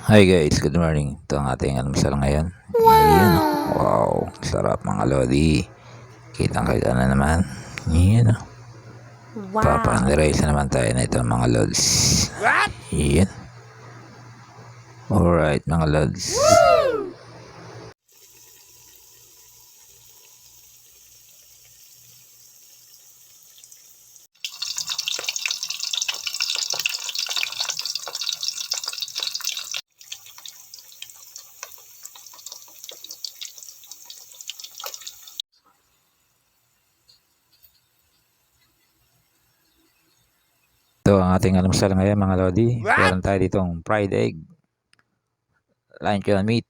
Hi guys, good morning. Ito ang ating almusal ngayon. Yan. Wow, sarap mga lodi. Kitang-kita na naman. Yan. Wow. Papaniraisa naman tayo na ito mga lods. Yan. Alright mga lods. Ito ang ating almusal ngayon mga lodi. Meron tayo ditong fried egg, luncheon meat,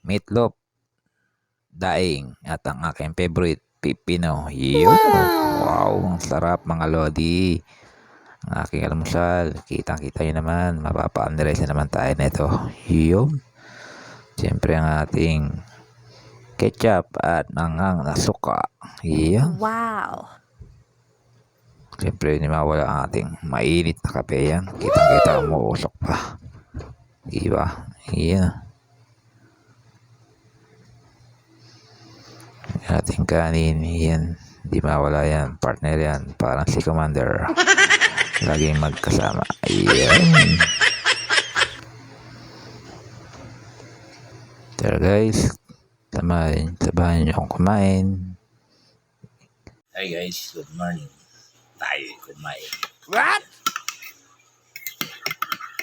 meatloaf, daing, at ang aking favorite, pipino. Yun. Wow, ang sarap mga lodi. Ang aking almusal, kitang-kita nyo naman, mapapaandres na naman tayo nito. Yun. Siyempre ang ating ketchup at mangang na suka. Yun. Wow. Siyempre, hindi mawala ang ating mainit na kape yan. Kitang-kita ang umuusok pa. Diba? Yan. Ating kanin, yan. Hindi mawala yan. Partner yan. Parang si Commander. Laging magkasama. Ayan. Tara guys. Sabahan nyo akong kumain. Hi guys. Good morning. Tayo kumain. What?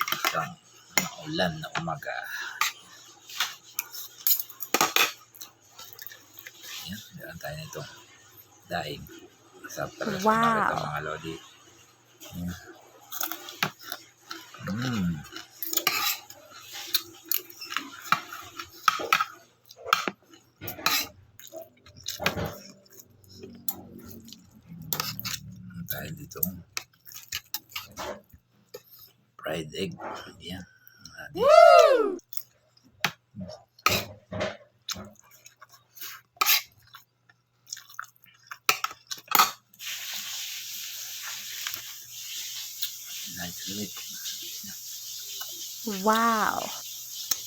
Isang maulan na umaga. Yan. Meron tayo nito. Daing. Masarap talaga sa umaga ito mga lodi. Yan. Tayo dito fried egg. Yan. Woo! Wow.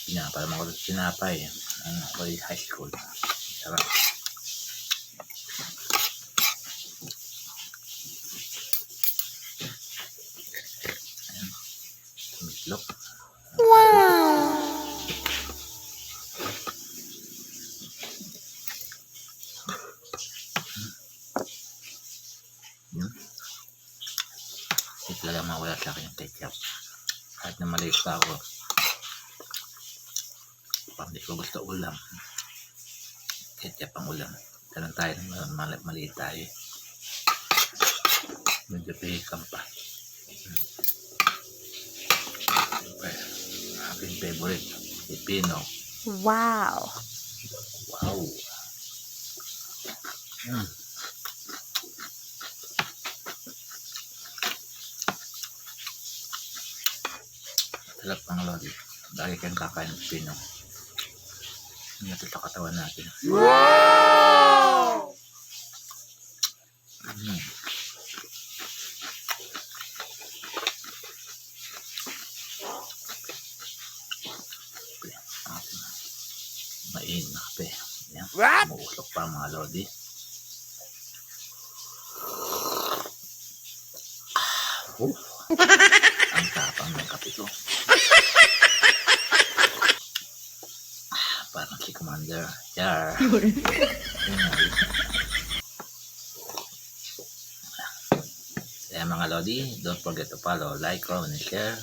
Pinapay mo ko sinapay ang college high school. Sarap. Meatloaf. Wow. Yun. Hindi talaga mawala sa akin yung ketchup. Kahit na maliit pa ako. Pag hindi ko gusto ulam. Ketchup ang ulam. Ganun tayo. Maliit tayo. Medyo pihikan pa. Aking favorite. Pipino. Wow. Wow. Sarap ang lodi. Lagi kang kakain ng pipino. Ito sa katawan natin. Wow. Mainit na kape. Yan. Umuusok pa mga lodi. Ang tapang ng kape ko. Parang si Commander. Yar. Kaya mga lodi, don't forget to follow, like, comment, and share.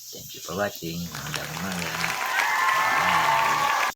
Thank you for watching. Magandang umaga.